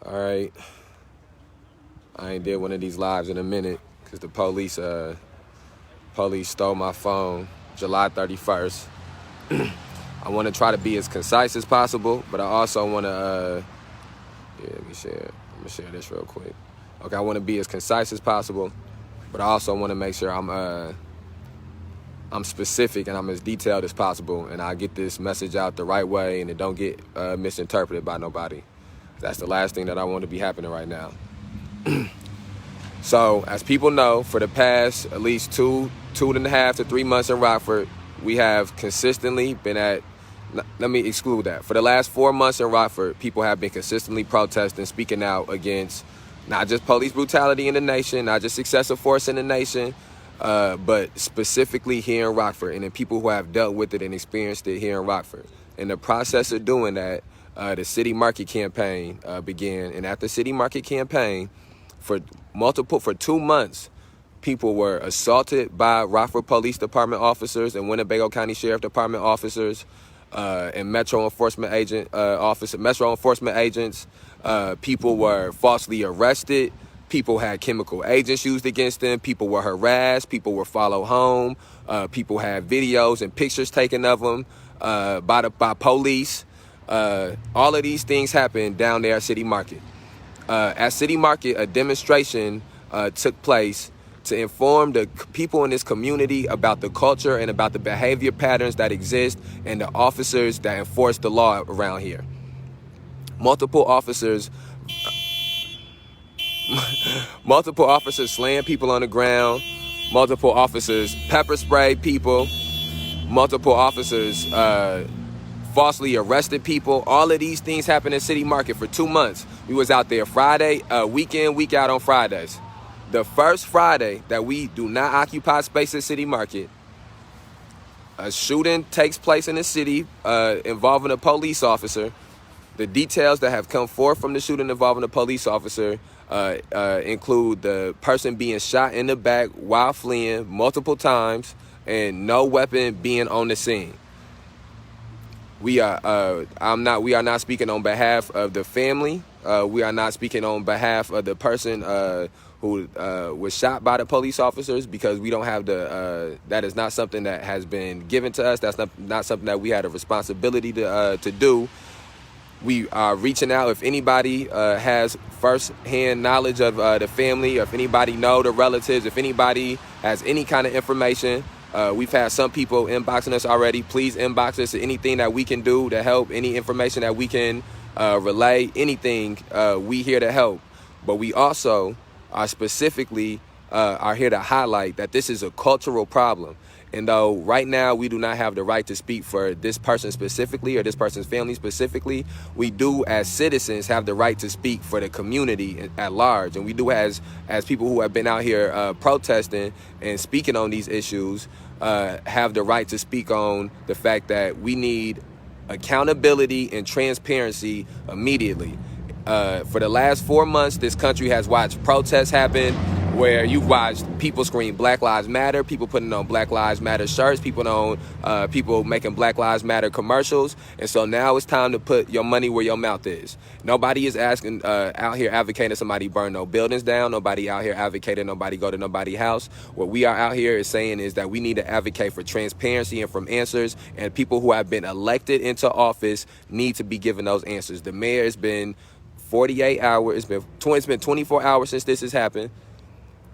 All right, I ain't did one of these lives in a minute because the police stole my phone July 31st. I want to try to be as concise as possible, but I also want to, let me share. I'm gonna share this real quick. Okay, I want to be as concise as possible, but I also want to make sure I'm specific and I'm as detailed as possible, and I get this message out the right way and it don't get misinterpreted by nobody. That's the last thing that I want to be happening right now. So, as people know, for the past at least 2.5 to 3 months in Rockford, we have consistently been at, let me exclude that. For the last 4 months in Rockford, people have been consistently protesting, speaking out against not just police brutality in the nation, not just excessive force in the nation, but specifically here in Rockford, and the people who have dealt with it and experienced it here in Rockford. In the process of doing that, the City Market campaign began, and at the City Market campaign, for 2 months, people were assaulted by Rockford Police Department officers and Winnebago County Sheriff Department officers and Metro Enforcement agents. People were falsely arrested. People had chemical agents used against them. People were harassed. People were followed home. People had videos and pictures taken of them by police. All of these things happened down there at City Market. At City Market, a demonstration took place to inform the people in this community about the culture and about the behavior patterns that exist and the officers that enforce the law around here. Multiple officers slammed people on the ground. Multiple officers pepper sprayed people. Multiple officers falsely arrested people. All of these things happened in City Market for 2 months. We was out there Friday, week in, week out on Fridays. The first Friday that we do not occupy space at City Market, a shooting takes place in the city involving a police officer. The details that have come forth from the shooting involving a police officer include the person being shot in the back while fleeing multiple times and no weapon being on the scene. We are not speaking on behalf of the family. We are not speaking on behalf of the person who was shot by the police officers, because we don't have that is not something that has been given to us. That's not something that we had a responsibility to do. We are reaching out if anybody has first-hand knowledge of the family, if anybody know the relatives, if anybody has any kind of information. We've had some people inboxing us already. Please inbox us anything that we can do to help, any information that we can relay, anything. We here to help. But we also are specifically are here to highlight that this is a cultural problem. And though right now we do not have the right to speak for this person specifically or this person's family specifically, we do as citizens have the right to speak for the community at large. And we do as people who have been out here protesting and speaking on these issues have the right to speak on the fact that we need accountability and transparency immediately. For the last 4 months, this country has watched protests happen where you've watched people scream Black Lives Matter, people putting on Black Lives Matter shirts, people making Black Lives Matter commercials. And so now it's time to put your money where your mouth is. Nobody is asking out here advocating somebody burn no buildings down. Nobody out here advocating nobody go to nobody's house. What we are out here is saying is that we need to advocate for transparency and from answers, and people who have been elected into office need to be given those answers. The mayor has been 48 hours, it's been 24 hours since this has happened.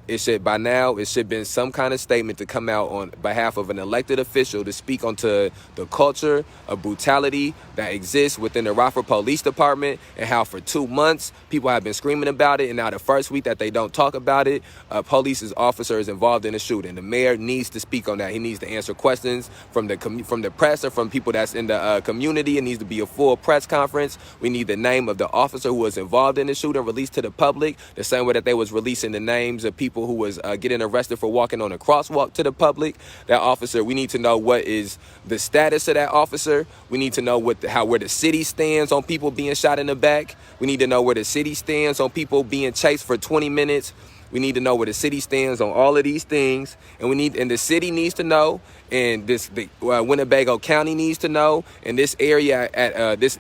It should been some kind of statement to come out on behalf of an elected official to speak onto the culture of brutality that exists within the Rockford Police Department, and how for 2 months people have been screaming about it, and now the first week that they don't talk about it, police officer is involved in a shooting. The mayor needs to speak on that. He needs to answer questions from the press or from people that's in the community. It needs to be a full press conference. We need the name of the officer who was involved in the shooting released to the public, the same way that they was releasing the names of people who was getting arrested for walking on a crosswalk to the public. That officer, we need to know what is the status of that officer. We need to know where the city stands on people being shot in the back. We need to know where the city stands on people being chased for 20 minutes We need to know where the city stands on all of these things, and the city needs to know, and the Winnebago County needs to know, and this area at this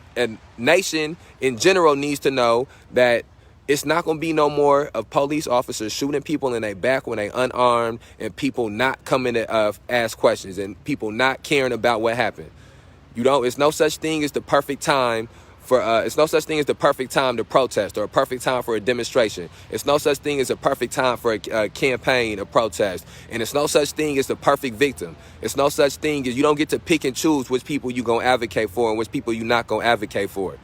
nation in general needs to know that it's not going to be no more of police officers shooting people in their back when they unarmed, and people not coming to ask questions, and people not caring about what happened. It's no such thing as the perfect time it's no such thing as the perfect time to protest, or a perfect time for a demonstration. It's no such thing as a perfect time for a campaign, a protest. And it's no such thing as the perfect victim. It's no such thing as you don't get to pick and choose which people you're going to advocate for and which people you're not going to advocate for.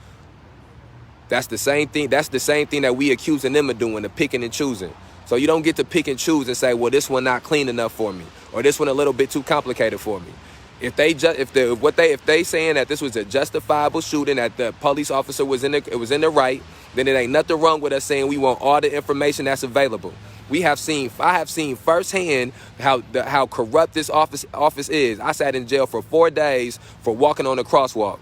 That's the same thing. That's the same thing that we accusing them of doing, the picking and choosing. So you don't get to pick and choose and say, well, this one not clean enough for me, or this one a little bit too complicated for me. If they saying that this was a justifiable shooting, that the police officer was in the right, then it ain't nothing wrong with us saying we want all the information that's available. I have seen firsthand how corrupt this office is. I sat in jail for 4 days for walking on a crosswalk.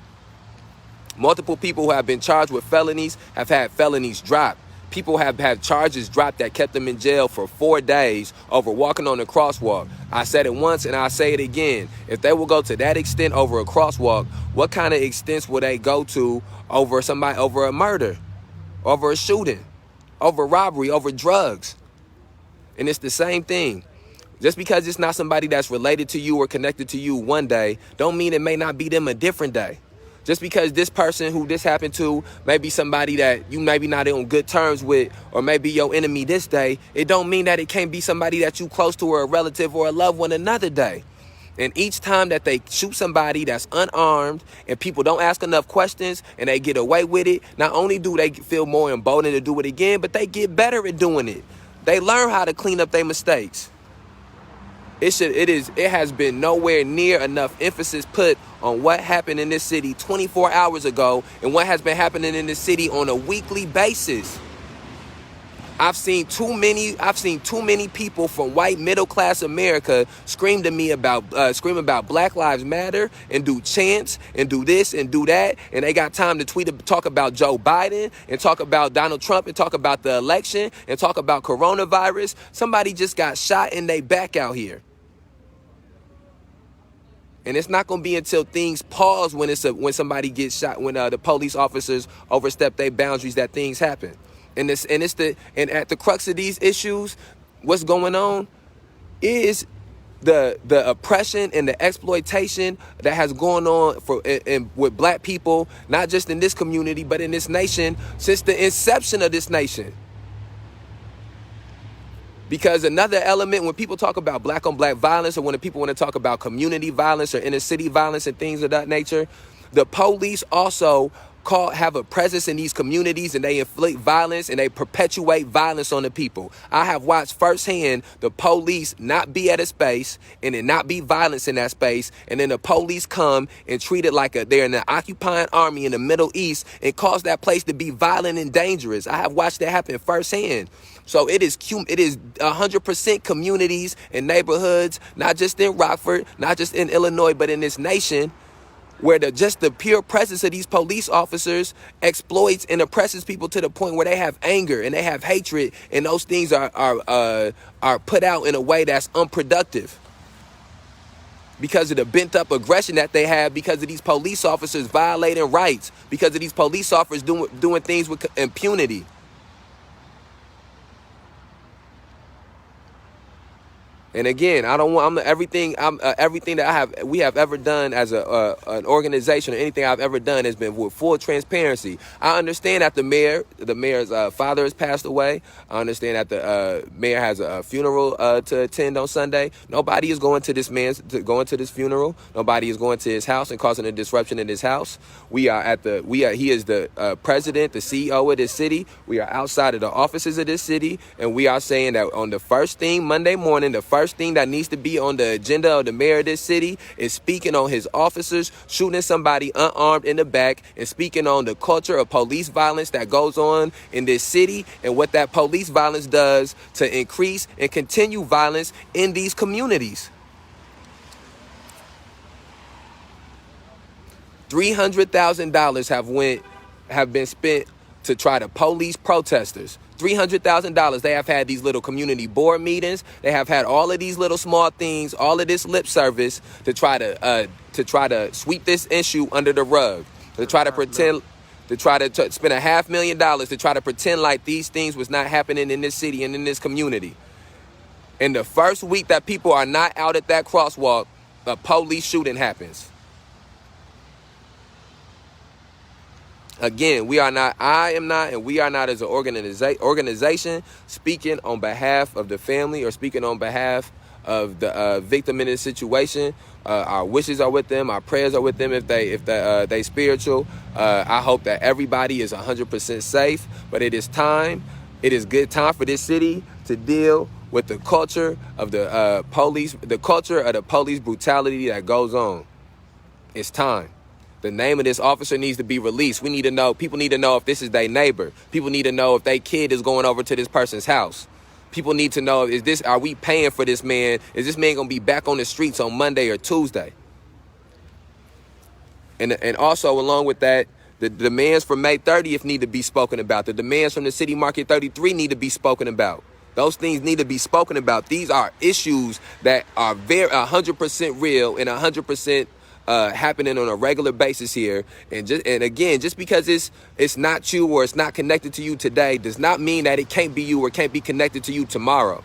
Multiple people who have been charged with felonies have had felonies dropped. People have had charges dropped that kept them in jail for 4 days over walking on a crosswalk. I said it once and I'll say it again. If they will go to that extent over a crosswalk, what kind of extents will they go to over a murder, over a shooting, over robbery, over drugs? And it's the same thing. Just because it's not somebody that's related to you or connected to you one day, don't mean it may not be them a different day. Just because this person who this happened to may be somebody that you maybe not on good terms with, or maybe your enemy this day, it don't mean that it can't be somebody that you close to, or a relative or a loved one another day. And each time that they shoot somebody that's unarmed and people don't ask enough questions and they get away with it, not only do they feel more emboldened to do it again, but they get better at doing it. They learn how to clean up their mistakes. It has been nowhere near enough emphasis put on what happened in this city 24 hours ago and what has been happening in this city on a weekly basis. I've seen too many people from white middle class America scream about Black Lives Matter and do chants and do this and do that, and they got time to talk about Joe Biden and talk about Donald Trump and talk about the election and talk about coronavirus. Somebody just got shot in their back out here. And it's not going to be until things pause when somebody gets shot, when the police officers overstep their boundaries, that things happen. And at the crux of these issues, what's going on is the oppression and the exploitation that has gone on with black people, not just in this community, but in this nation since the inception of this nation. Because another element, when people talk about black on black violence, or when people want to talk about community violence or inner city violence and things of that nature, the police also have a presence in these communities, and they inflict violence and they perpetuate violence on the people. I have watched firsthand the police not be at a space and it not be violence in that space, and then the police come and treat it like they're in an occupying army in the Middle East and cause that place to be violent and dangerous. I have watched that happen firsthand. So it is 100% communities and neighborhoods, not just in Rockford, not just in Illinois, but in this nation, where just the pure presence of these police officers exploits and oppresses people to the point where they have anger and they have hatred, and those things are put out in a way that's unproductive because of the bent up aggression that they have, because of these police officers violating rights, because of these police officers doing things with impunity. And again, everything that we have ever done as an organization, or anything I've ever done, has been with full transparency. I understand that the mayor's father has passed away. I understand that the mayor has a funeral to attend on Sunday. Nobody is going to this funeral. Nobody is going to his house and causing a disruption in his house. He is the president, the CEO of this city. We are outside of the offices of this city, and we are saying that on the first thing Monday morning, the first thing that needs to be on the agenda of the mayor of this city is speaking on his officers shooting somebody unarmed in the back, and speaking on the culture of police violence that goes on in this city, and what that police violence does to increase and continue violence in these communities. $300,000 have been spent to try to police protesters. $300,000. They have had these little community board meetings. They have had all of these little small things, all of this lip service to try to sweep this issue under the rug, to try to pretend, to try to spend $500,000 to try to pretend like these things was not happening in this city and in this community. In the first week that people are not out at that crosswalk, a police shooting happens. Again, I am not, and we are not as an organization speaking on behalf of the family or speaking on behalf of the victim in this situation. Our wishes are with them. Our prayers are with them if they spiritual. I hope that everybody is 100% safe. But it is time. It is good time for this city to deal with the culture of the police brutality that goes on. It's time. The name of this officer needs to be released. We need to know, people need to know if this is their neighbor. People need to know if their kid is going over to this person's house. People need to know, are we paying for this man? Is this man going to be back on the streets on Monday or Tuesday? And also along with that, the demands for May 30th need to be spoken about. The demands from the City Market 33 need to be spoken about. Those things need to be spoken about. These are issues that are 100% real and 100% happening on a regular basis here. And again, just because it's not you or it's not connected to you today does not mean that it can't be you or can't be connected to you tomorrow.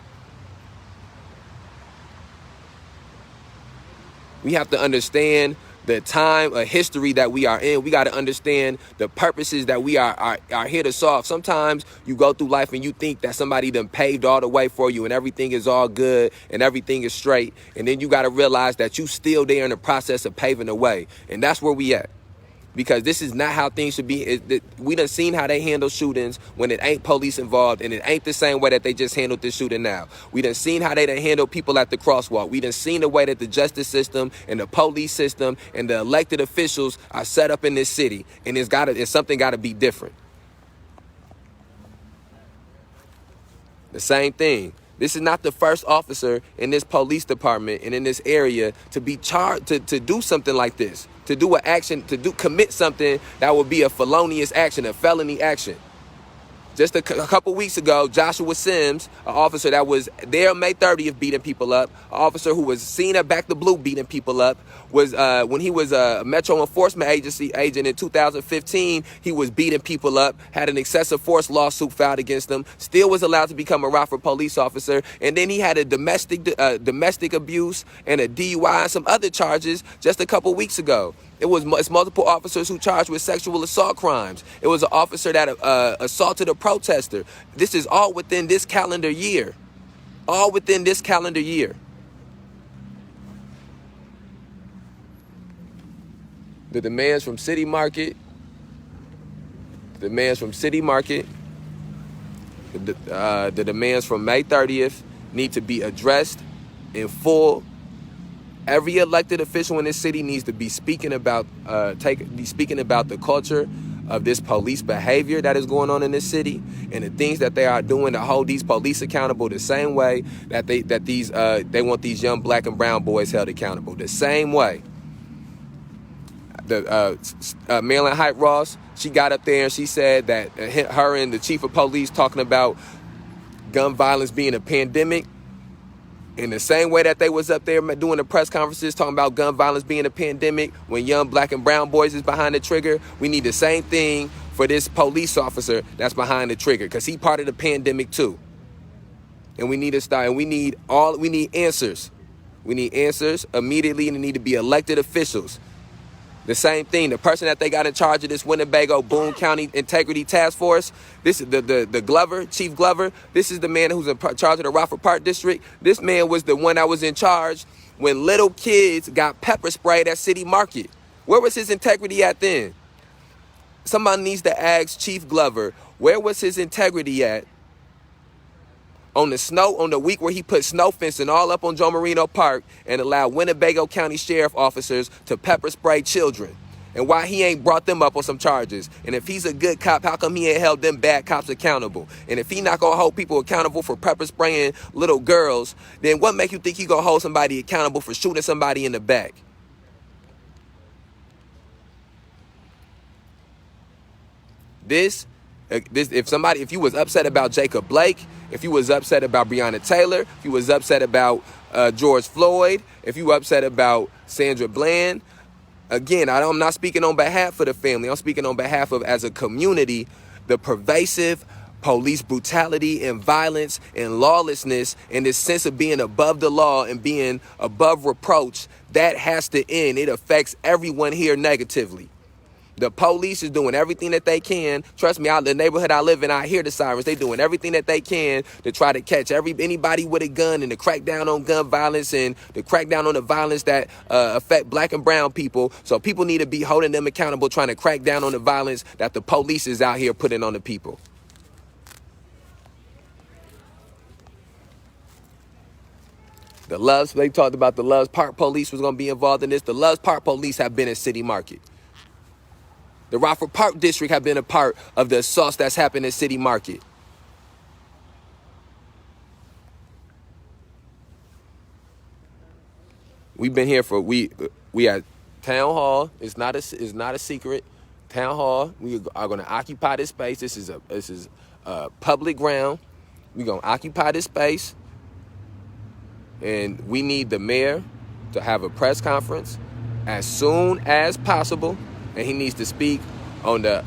We have to understand the time, a history that we are in. We got to understand the purposes that we are here to solve. Sometimes you go through life and you think that somebody done paved all the way for you and everything is all good and everything is straight. And then you got to realize that you still there in the process of paving the way. And that's where we at. Because this is not how things should be. We done seen how they handle shootings when it ain't police involved, and it ain't the same way that they just handled this shooting now. We done seen how they done handle people at the crosswalk. We done seen the way that the justice system and the police system and the elected officials are set up in this city, and something got to be different. The same thing. This is not the first officer in this police department and in this area to be charged to do something like this, to do an action, commit something that would be a felonious action, a felony action. Just a couple weeks ago, Joshua Sims, an officer that was there May 30th beating people up, an officer who was seen at Back the Blue beating people up, was when he was a Metro Enforcement Agency agent in 2015, he was beating people up, had an excessive force lawsuit filed against him, still was allowed to become a Rockford police officer, and then he had a domestic abuse and a DUI and some other charges just a couple weeks ago. It's multiple officers who charged with sexual assault crimes. It was an officer that assaulted a protester. This is all within this calendar year. All within this calendar year. The demands from City Market, the demands from May 30th need to be addressed in full. Every elected official in this city needs to be speaking about the culture of this police behavior that is going on in this city and the things that they are doing to hold these police accountable the same way that they want these young black and brown boys held accountable. The same way. Marilyn Hype Ross, she got up there and she said that her and the chief of police talking about gun violence being a pandemic. In the same way that they was up there doing the press conferences talking about gun violence being a pandemic when young black and brown boys is behind the trigger, we need the same thing for this police officer that's behind the trigger because he part of the pandemic too. And we need to start, and we need answers. We need answers immediately, and they need to be elected officials. The same thing, the person that they got in charge of this Winnebago-Boone County Integrity Task Force, this is the Glover, Chief Glover. This is the man who's in charge of the Rockford Park District. This man was the one that was in charge when little kids got pepper sprayed at City Market. Where was his integrity at then? Somebody needs to ask Chief Glover, where was his integrity at on the week where he put snow fencing all up on Joe Marino Park and allowed Winnebago County Sheriff officers to pepper spray children? And why he ain't brought them up on some charges? And if he's a good cop, how come he ain't held them bad cops accountable? And if he not gonna hold people accountable for pepper spraying little girls, then what make you think he gonna hold somebody accountable for shooting somebody in the back? This If you was upset about Jacob Blake, if you was upset about Breonna Taylor, if you was upset about George Floyd, if you were upset about Sandra Bland, again, I'm not speaking on behalf of the family. I'm speaking on behalf of, as a community, the pervasive police brutality and violence and lawlessness and this sense of being above the law and being above reproach, that has to end. It affects everyone here negatively. The police is doing everything that they can. Trust me, the neighborhood I live in, I hear the sirens. They doing everything that they can to try to catch anybody with a gun and to crack down on gun violence and to crack down on the violence that affect black and brown people. So people need to be holding them accountable, trying to crack down on the violence that the police is out here putting on the people. They talked about the Loves Park police was going to be involved in this. The Loves Park police have been in City Market. The Rockford Park District have been a part of the assaults that's happened in City Market. We've been here we at Town Hall. It's not a secret. Town Hall. We are going to occupy this space. This is a public ground. We're going to occupy this space. And we need the mayor to have a press conference as soon as possible, and he needs to speak on the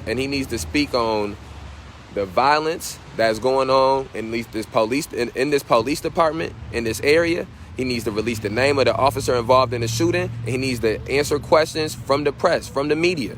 violence that's going on in this police department in this area. He needs to release the name of the officer involved in the shooting, and he needs to answer questions from the press, from the media.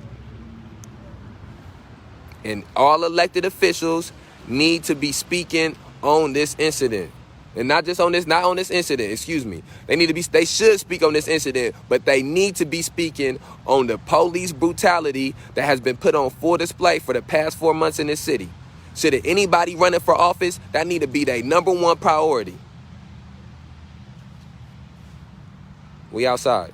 And all elected officials need to be speaking on this incident. And not on this incident, excuse me. They should speak on this incident, but they need to be speaking on the police brutality that has been put on full display for the past 4 months in this city. Should anybody running for office, that need to be their number one priority. We outside.